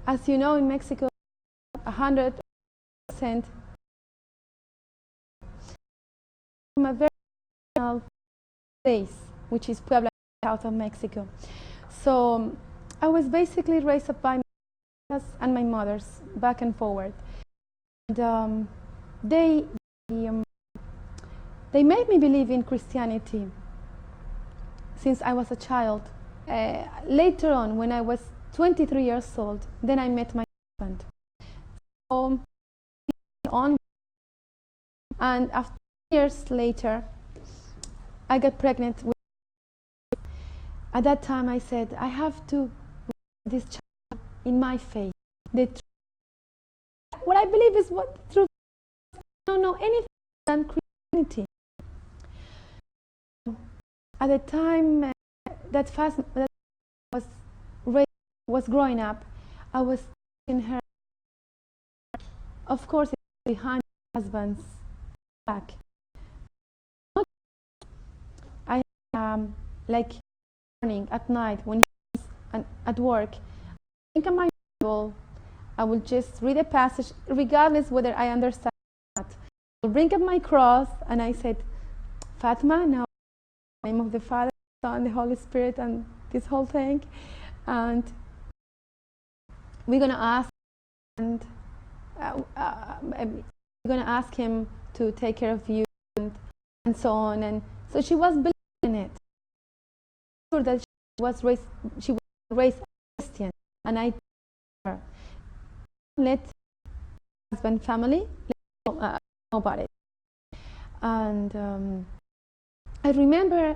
as you know, in Mexico, 100% from a very small place, which is Puebla, south of Mexico. So I was basically raised up by my parents and my mothers, back and forward. And they made me believe in Christianity since I was a child. Later on, when I was 23 years old, then I met my husband. So, and after years later, I got pregnant with. At that time, I said, I have to raise this child in my faith. What I believe is what the truth is. I don't know anything than Christianity. At the time that was growing up, I was in her. Of course, behind my husband's back. I like morning, at night, when he's at work, I think of my Bible. I will just read a passage, regardless whether I understand or not. I'll bring up my cross, and I said, Fatima, now in the name of the Father, the Son, the Holy Spirit, and this whole thing. And we're going to ask, and we're going to ask him to take care of you, and so on. And so she was believing in it. Sure that she was raised Christian, and I told her, let husband family know about it. And I remember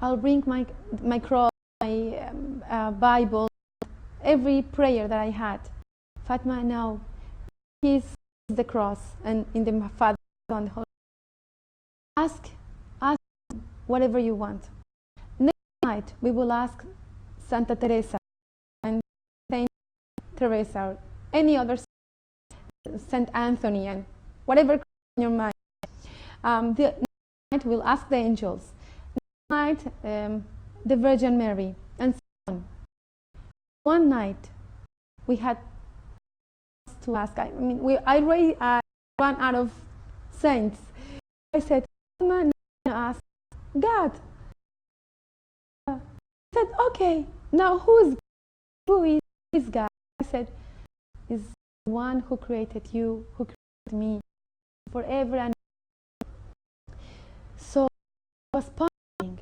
I'll bring my cross, my Bible, every prayer that I had. Fatima, now he's the cross, and in the Father, Son, the Holy Spirit. Ask whatever you want. Next night we will ask Santa Teresa and Saint Teresa, or any other Saint Anthony, and whatever comes in your mind. The night we'll ask the angels. Next night the Virgin Mary, and so on. One night we had to ask. I ran out of saints. I said, I'm ask God. I said, okay, now who is God? I said, is the one who created you, who created me, forever and ever. So I was pondering.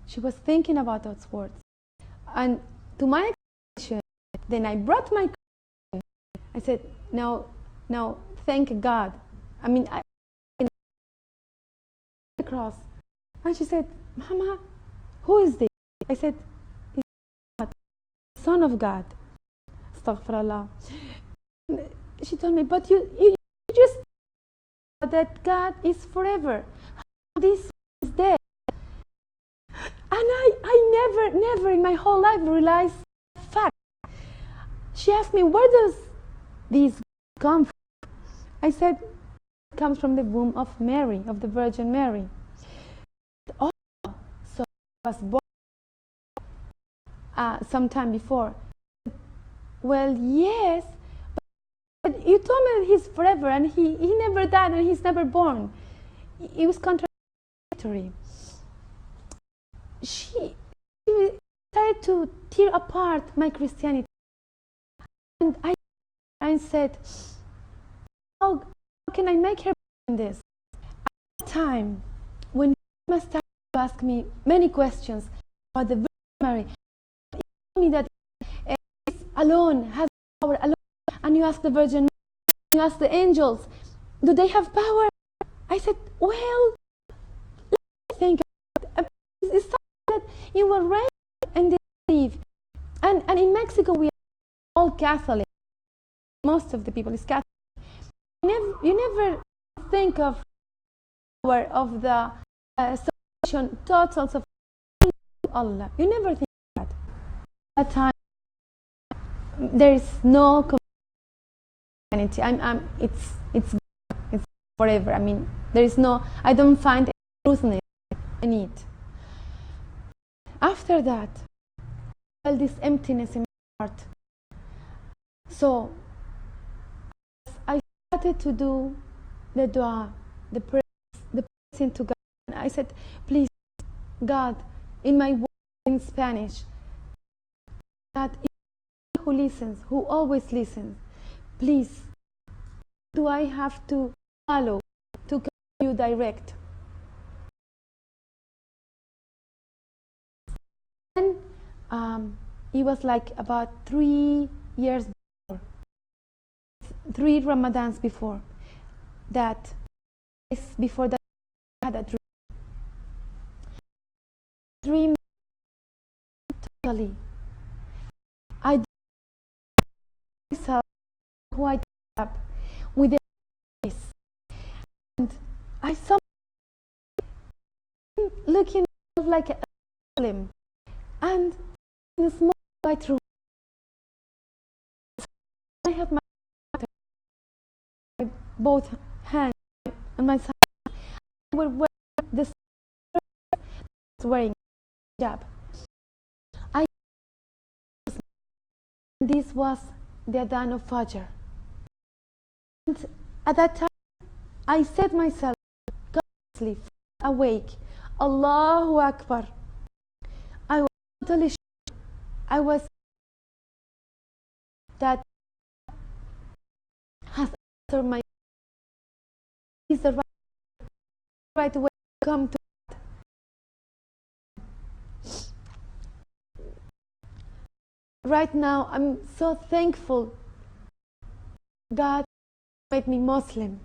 She was thinking about those words. And to my explanation, then I brought my cross. I said, no, thank God. I the cross. And she said, Mama, who is this? I said, it's God, Son of God. Astaghfirullah. She told me, but you just said that God is forever. This is dead. And I never in my whole life realized that fact. She asked me, where does these come from? I said, it comes from the womb of Mary, of the Virgin Mary. Oh, so I was born sometime before. Well, yes, but you told me that he's forever, and he never died, and he's never born. It was contradictory. She started to tear apart my Christianity, and I said, how can I make her in this? At the time, when Fatima started to ask me many questions about the Virgin Mary, you told me that alone has power alone, and you ask the Virgin Mary, you ask the angels, do they have power? I said, well, let me think about it. It's something that you were raised and they believe. And in Mexico we are all Catholic. Most of the people is Catholic. You never think of power of the salvation, totals of Allah. You never think of that. At that time, there is no community. It's forever. There is no. I don't find any truth in it. After that, I felt this emptiness in heart. So I started to do the dua, the prayer, the praising to God. And I said, please, God, in my words in Spanish, God, who listens, who always listens, please, do I have to follow, to you direct? And it was like about 3 years before, 3 Ramadans before that, I had a dream. Dream totally. I did myself who I up with the face, and I saw looking like a Muslim, and in a small white room. I had my both hands on my side. I would wear this wearing hijab. This was the Adhan of Fajr. And at that time, I said myself, consciously awake, Allahu Akbar. I was totally sure. I was that has answered my is the right way to come to God. Right now, I'm so thankful God made me Muslim.